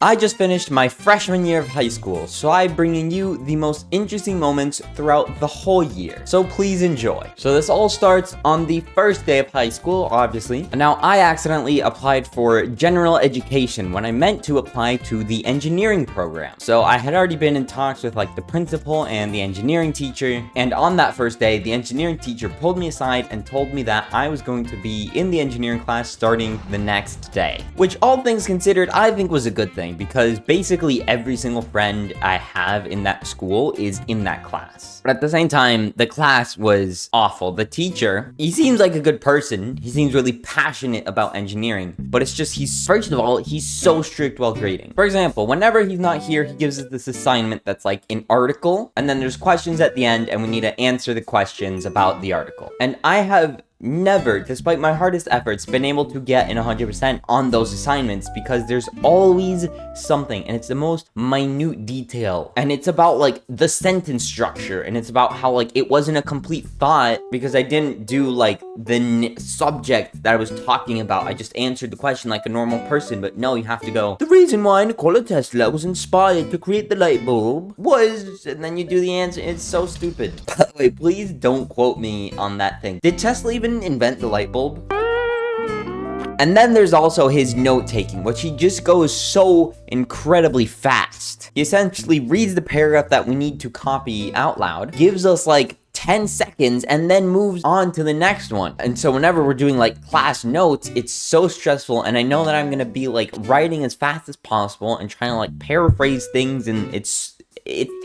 I just finished my freshman year of high school, so I'm bringing you the most interesting moments throughout the whole year. So please enjoy. So this all starts on the first day of high school, obviously. And now I accidentally applied for general education when I meant to apply to the engineering program. So I had already been in talks with like the principal and the engineering teacher. And on that first day, the engineering teacher pulled me aside and told me that I was going to be in the engineering class starting the next day. Which, all things considered, I think was a good thing, because basically every single friend I have in that school is in that class. But at the same time, the class was awful. The teacher, he seems like a good person. He seems really passionate about engineering, but it's just, first of all, he's so strict while grading. For example, whenever he's not here, he gives us this assignment that's like an article, and then there's questions at the end, and we need to answer the questions about the article. And I have never, despite my hardest efforts, been able to get an 100% on those assignments, because there's always something, and it's the most minute detail, and it's about like the sentence structure, and it's about how like it wasn't a complete thought because I didn't do like the subject that I was talking about. I just answered the question like a normal person, but no, you have to go, the reason why Nikola Tesla was inspired to create the light bulb was, and then you do the answer. It's so stupid. By the way, please don't quote me on that thing. Did Tesla even invent the light bulb? And then there's also his note-taking, which he just goes so incredibly fast. He essentially reads the paragraph that we need to copy out loud, gives us like 10 seconds, and then moves on to the next one. And so whenever we're doing like class notes, it's so stressful, and I know that I'm gonna be like writing as fast as possible and trying to like paraphrase things, and it's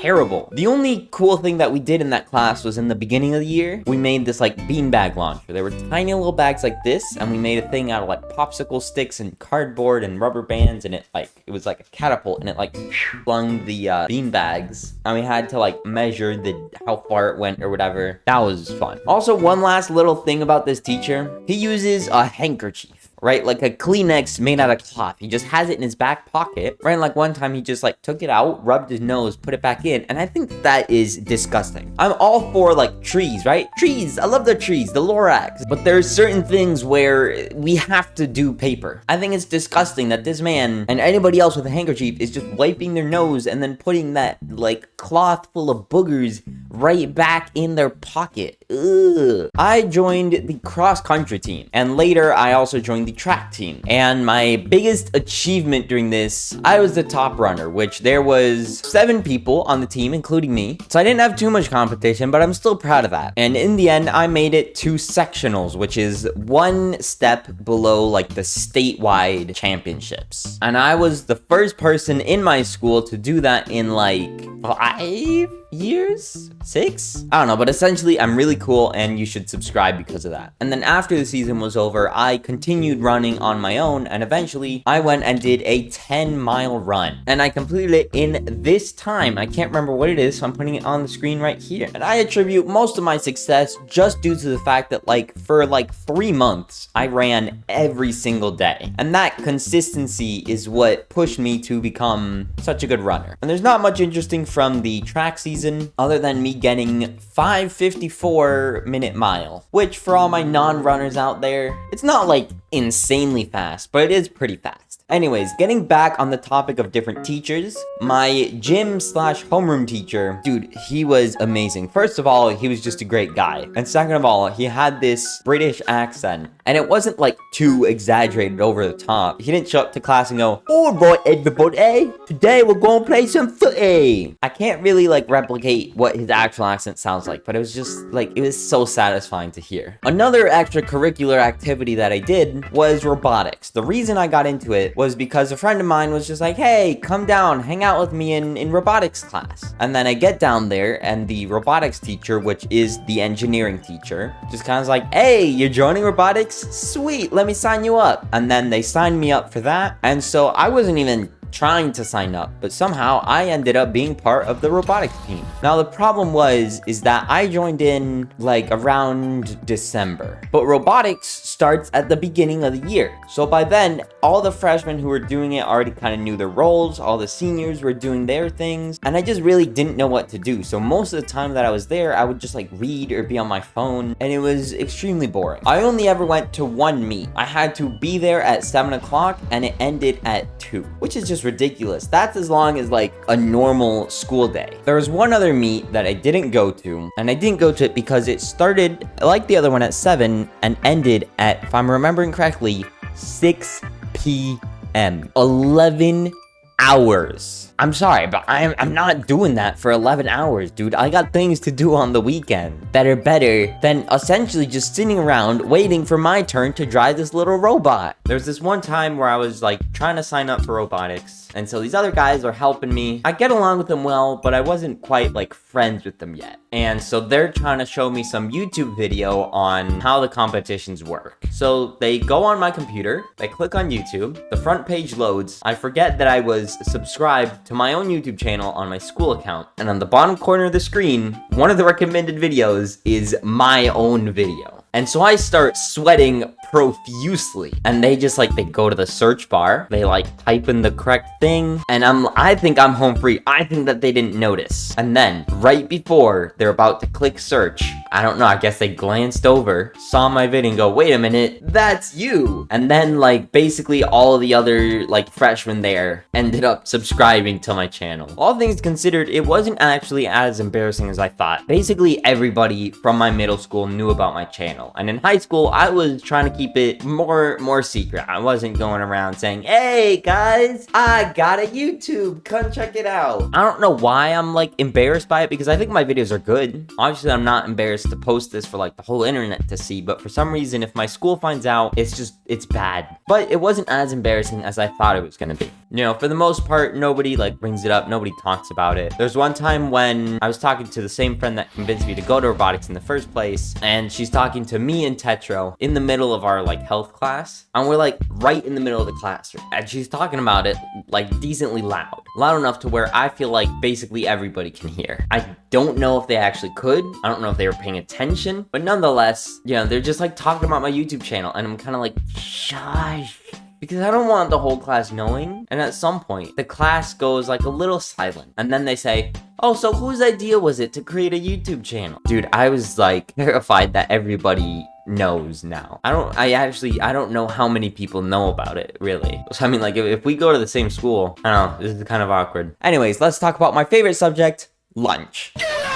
terrible. The only cool thing that we did in that class was in the beginning of the year, we made this like beanbag launcher. There were tiny little bags like this, and we made a thing out of like popsicle sticks and cardboard and rubber bands, and it was like a catapult, and it like flung the beanbags, and we had to like measure how far it went or whatever. That was fun. Also, one last little thing about this teacher, he uses a handkerchief. Right, like a Kleenex made out of cloth. He just has it in his back pocket. Right, like one time he just like took it out, rubbed his nose, put it back in, and I think that is disgusting. I'm all for like trees, right? Trees, I love the trees, the Lorax. But there's certain things where we have to do paper. I think it's disgusting that this man and anybody else with a handkerchief is just wiping their nose and then putting that like cloth full of boogers right back in their pocket. Ugh. I joined the cross-country team, and later I also joined the track team. And my biggest achievement during this, I was the top runner, which there was 7 people on the team, including me. So I didn't have too much competition, but I'm still proud of that. And in the end, I made it to sectionals, which is one step below like the statewide championships. And I was the first person in my school to do that in like 5 years? 6? I don't know, but essentially I'm really cool, and you should subscribe because of that. And then after the season was over, I continued running on my own, and eventually I went and did a 10-mile run, and I completed it in this time. I can't remember what it is, so I'm putting it on the screen right here. And I attribute most of my success just due to the fact that like for like 3 months I ran every single day, and that consistency is what pushed me to become such a good runner. And there's not much interesting from the track season other than me getting 5:54-minute mile, which for all my non-runners out there, it's not like insanely fast, but it is pretty fast. Anyways, getting back on the topic of different teachers, my gym/homeroom teacher, dude, he was amazing. First of all, he was just a great guy. And second of all, he had this British accent, and it wasn't like too exaggerated over the top. He didn't show up to class and go, all right, everybody, today we're gonna play some footy. I can't really like replicate what his actual accent sounds like, but it was just like, it was so satisfying to hear. Another extracurricular activity that I did was robotics. The reason I got into it was because a friend of mine was just like, hey, come down, hang out with me in robotics class. And then I get down there, and the robotics teacher, which is the engineering teacher, just kind of like, hey, you're joining robotics? Sweet, let me sign you up. And then they signed me up for that. And so I wasn't even trying to sign up, but somehow I ended up being part of the robotics team. Now the problem is that I joined in like around December, but robotics starts at the beginning of the year. So by then, all the freshmen who were doing it already kind of knew their roles, all the seniors were doing their things, and I just really didn't know what to do. So most of the time that I was there, I would just like read or be on my phone, and it was extremely boring. I only ever went to one meet. I had to be there at 7 o'clock and it ended at 2, which is just just ridiculous. That's as long as like a normal school day. There was one other meet that I didn't go to, and I didn't go to it because it started like the other one at 7 and ended at, if I'm remembering correctly, 6 p.m. 11 hours. I'm sorry, but I'm not doing that for 11 hours, dude. I got things to do on the weekend that are better than essentially just sitting around waiting for my turn to drive this little robot. There's this one time where I was like trying to sign up for robotics, and so these other guys are helping me. I get along with them well, but I wasn't quite like friends with them yet. And so they're trying to show me some YouTube video on how the competitions work. So they go on my computer, they click on YouTube, the front page loads. I forget that I was subscribed to my own YouTube channel on my school account. And on the bottom corner of the screen, one of the recommended videos is my own video. And so I start sweating profusely, and they just like, they go to the search bar, they like type in the correct thing, and I think I'm home free. I think that they didn't notice. And then right before they're about to click search, I don't know, I guess they glanced over, saw my video and go, wait a minute, that's you. And then like basically all of the other like freshmen there ended up subscribing to my channel. All things considered, it wasn't actually as embarrassing as I thought. Basically everybody from my middle school knew about my channel. And in high school, I was trying to keep it more secret. I wasn't going around saying, hey guys, I got a YouTube, come check it out. I don't know why I'm like embarrassed by it, because I think my videos are good. Obviously, I'm not embarrassed to post this for like the whole internet to see, but for some reason, if my school finds out, it's bad. But it wasn't as embarrassing as I thought it was gonna be. You know, for the most part, nobody like brings it up, nobody talks about it. There's one time when I was talking to the same friend that convinced me to go to robotics in the first place, and she's talking to me and Tetro in the middle of our like health class, and we're like right in the middle of the classroom, and she's talking about it like decently loud enough to where I feel like basically everybody can hear. I don't know if they actually could. I don't know if they were paying attention, but nonetheless, you know, they're just like talking about my YouTube channel, and I'm kind of like, shush, because I don't want the whole class knowing. And at some point, the class goes like a little silent, and then they say, oh, so whose idea was it to create a YouTube channel? Dude, I was like terrified that everybody knows now. I don't know how many people know about it, really. So, I mean, like, if we go to the same school, I don't know, this is kind of awkward. Anyways, let's talk about my favorite subject, lunch.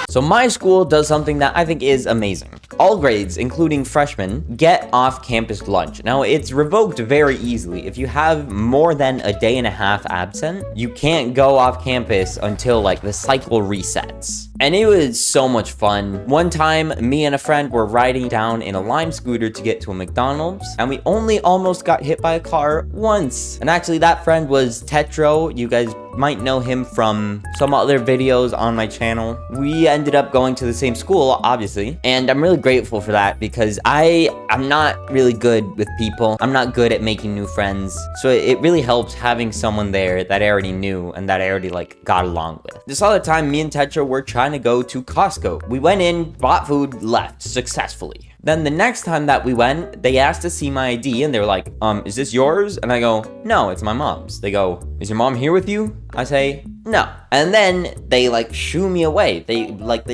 So my school does something that I think is amazing. All grades, including freshmen, get off-campus lunch. Now, it's revoked very easily. If you have more than a day and a half absent, you can't go off campus until like the cycle resets. And it was so much fun. One time, me and a friend were riding down in a Lime scooter to get to a McDonald's, and we only almost got hit by a car once. And actually, that friend was Tetro. You guys might know him from some other videos on my channel. We ended up going to the same school, obviously, and I'm really grateful for that, because I'm not really good with people. I'm not good at making new friends, so it really helps having someone there that I already knew and that I already like got along with. This other time, me and Tetra were trying to go to Costco. We went in, bought food, left successfully. Then the next time that we went, they asked to see my ID, and they were like, is this yours? And I go, no, it's my mom's. They go, is your mom here with you? I say, no. And then they like shoo me away. They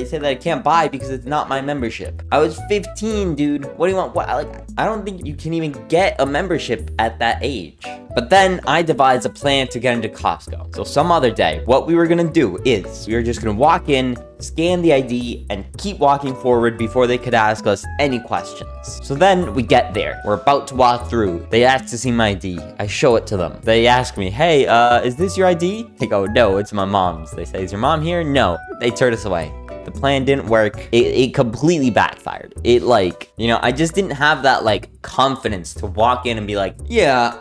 say that I can't buy because it's not my membership. I was 15, dude. What do you want? I don't think you can even get a membership at that age. But then I devised a plan to get into Costco. So some other day, what we were gonna do is we were just gonna walk in, scan the ID, and keep walking forward before they could ask us any questions. So then we get there. We're about to walk through. They ask to see my ID. I show it to them. They ask me, hey, is this your ID? They go, no, it's my mom's. They say, is your mom here? No. They turn us away. The plan didn't work. It completely backfired. It like, you know, I just didn't have that like confidence to walk in and be like, yeah,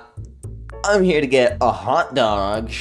I'm here to get a hot dog.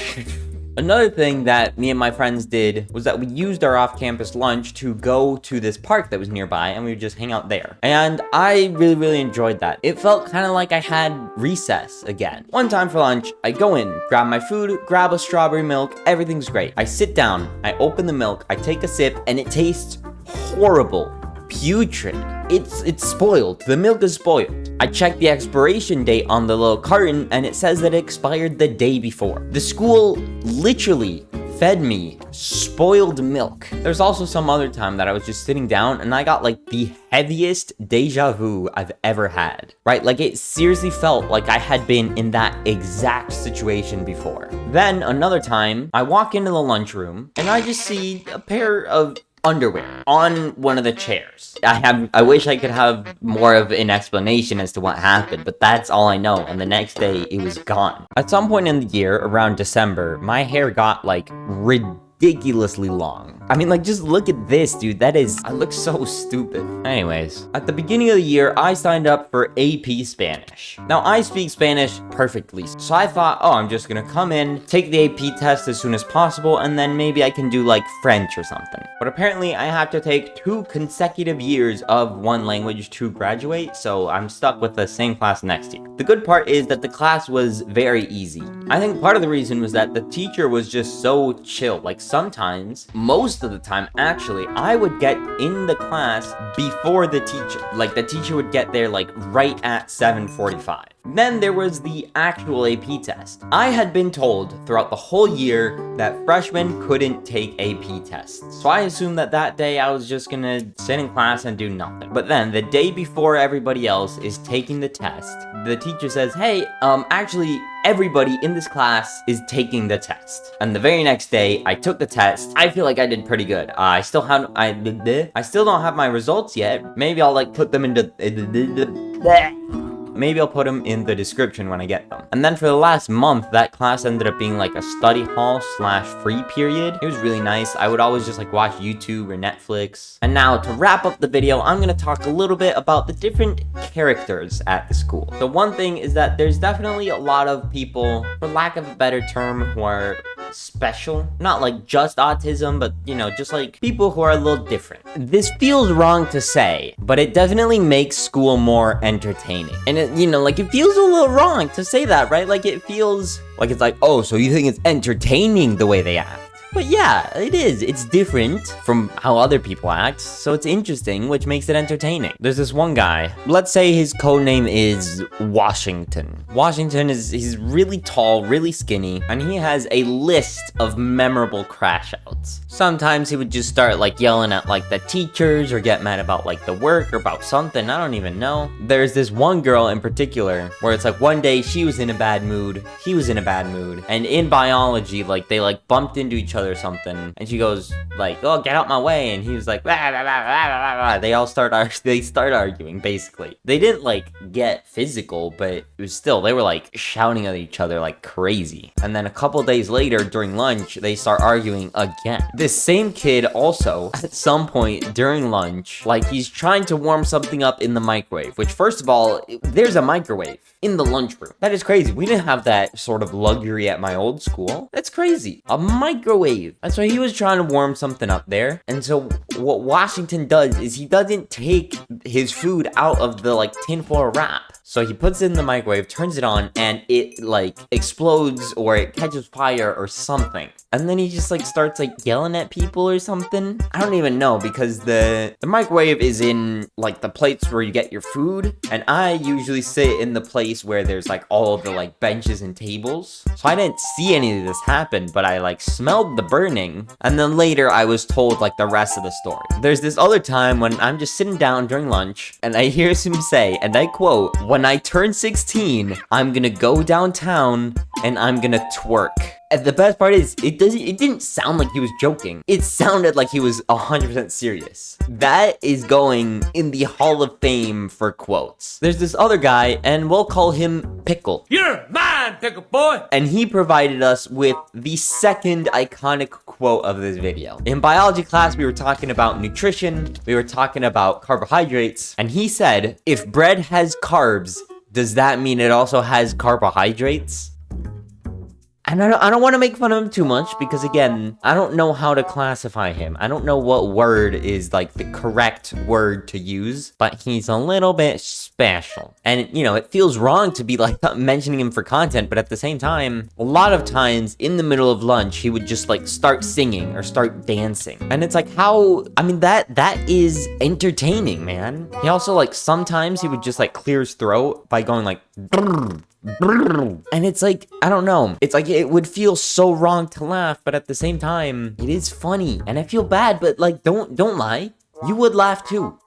Another thing that me and my friends did was that we used our off-campus lunch to go to this park that was nearby, and we would just hang out there. And I really enjoyed that. It felt kind of like I had recess again. One time for lunch, I go in, grab my food, grab a strawberry milk, everything's great. I sit down, I open the milk, I take a sip, and it tastes horrible. Putrid. It's spoiled. The milk is spoiled. I checked the expiration date on the little carton, and it says that it expired the day before. The school literally fed me spoiled milk. There's also some other time that I was just sitting down and I got like the heaviest deja vu I've ever had, right? Like it seriously felt like I had been in that exact situation before. Then another time, I walk into the lunchroom and I just see a pair of underwear on one of the chairs. I wish I could have more of an explanation as to what happened, but that's all I know. And the next day it was gone. At some point in the year, around December, my hair got like ridiculously long. I mean, like, just look at this, dude. I look so stupid. Anyways, at the beginning of the year, I signed up for AP Spanish. Now, I speak Spanish perfectly, so I thought, oh, I'm just gonna come in, take the AP test as soon as possible, and then maybe I can do, like, French or something. But apparently, I have to take 2 consecutive years of one language to graduate, so I'm stuck with the same class next year. The good part is that the class was very easy. I think part of the reason was that the teacher was just so chill. Like, sometimes, most of the time, actually, I would get in the class before the teacher. Like, the teacher would get there, like, right at 7:45. Then there was the actual AP test. I had been told throughout the whole year that freshmen couldn't take AP tests. So I assumed that day I was just gonna sit in class and do nothing. But then the day before everybody else is taking the test, the teacher says, hey, actually, everybody in this class is taking the test. And the very next day, I took the test. I feel like I did pretty good. I still don't have my results yet. Maybe I'll like put them into Maybe I'll put them in the description when I get them. And then for the last month, that class ended up being like a study hall / free period. It was really nice. I would always just like watch YouTube or Netflix. And now to wrap up the video, I'm gonna talk a little bit about the different characters at the school. So one thing is that there's definitely a lot of people, for lack of a better term, who are special. Not like just autism, but you know, just like people who are a little different. This feels wrong to say, but it definitely makes school more entertaining. And it, you know, like it feels a little wrong to say that, right? Like it feels like it's like, oh, so you think it's entertaining the way they act? But yeah, it is. It's different from how other people act, so it's interesting, which makes it entertaining. There's this one guy, let's say his code name is Washington. Washington he's really tall, really skinny, and he has a list of memorable crash outs. Sometimes he would just start like yelling at like the teachers or get mad about like the work or about something, I don't even know. There's this one girl in particular where it's like one day she was in a bad mood, he was in a bad mood, and in biology, like they like bumped into each other or something, and she goes like, oh, get out my way, and he was like, blah, blah, blah, blah, blah. They start arguing. Basically, they didn't like get physical, but it was still, they were like shouting at each other like crazy. And then a couple days later during lunch, they start arguing again. This same kid also at some point during lunch, like he's trying to warm something up in the microwave, which first of all, there's a microwave in the lunchroom. That is crazy. We didn't have that sort of luxury at my old school. That's crazy. A microwave. And so he was trying to warm something up there. And so what Washington does is he doesn't take his food out of the like tinfoil wrap. So he puts it in the microwave, turns it on, and it like explodes or it catches fire or something. And then he just like starts like yelling at people or something. I don't even know, because the microwave is in like the plates where you get your food. And I usually sit in the place where there's like all of the like benches and tables. So I didn't see any of this happen, but I like smelled the burning. And then later I was told like the rest of the story. There's this other time when I'm just sitting down during lunch and I hear him say, and I quote, "When I turn 16, I'm gonna go downtown and I'm gonna twerk." And the best part is, it didn't sound like he was joking. It sounded like he was 100% serious. That is going in the Hall of Fame for quotes. There's this other guy, and we'll call him Pickle. You're mine, Pickle boy! And he provided us with the second iconic quote of this video. In biology class, we were talking about nutrition, we were talking about carbohydrates, and he said, if bread has carbs, does that mean it also has carbohydrates? And I don't want to make fun of him too much because, again, I don't know how to classify him. I don't know what word is, like, the correct word to use, but he's a little bit special. And, you know, it feels wrong to be, like, mentioning him for content, but at the same time, a lot of times in the middle of lunch, he would just, like, start singing or start dancing. And it's like, how, I mean, that is entertaining, man. He also, like, sometimes he would just, like, clear his throat by going, like, brrr. And it's like, I don't know. It's like it would feel so wrong to laugh, but at the same time, it is funny. And I feel bad, but like, don't lie. You would laugh too.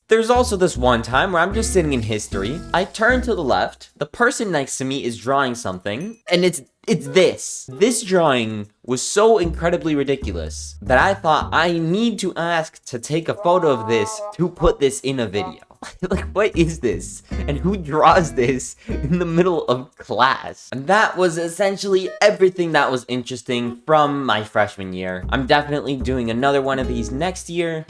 There's also this one time where I'm just sitting in history. I turn to the left. The person next to me is drawing something, and it's this. This drawing was so incredibly ridiculous that I thought I need to ask to take a photo of this to put this in a video. Like, what is this? And who draws this in the middle of class? And that was essentially everything that was interesting from my freshman year. I'm definitely doing another one of these next year.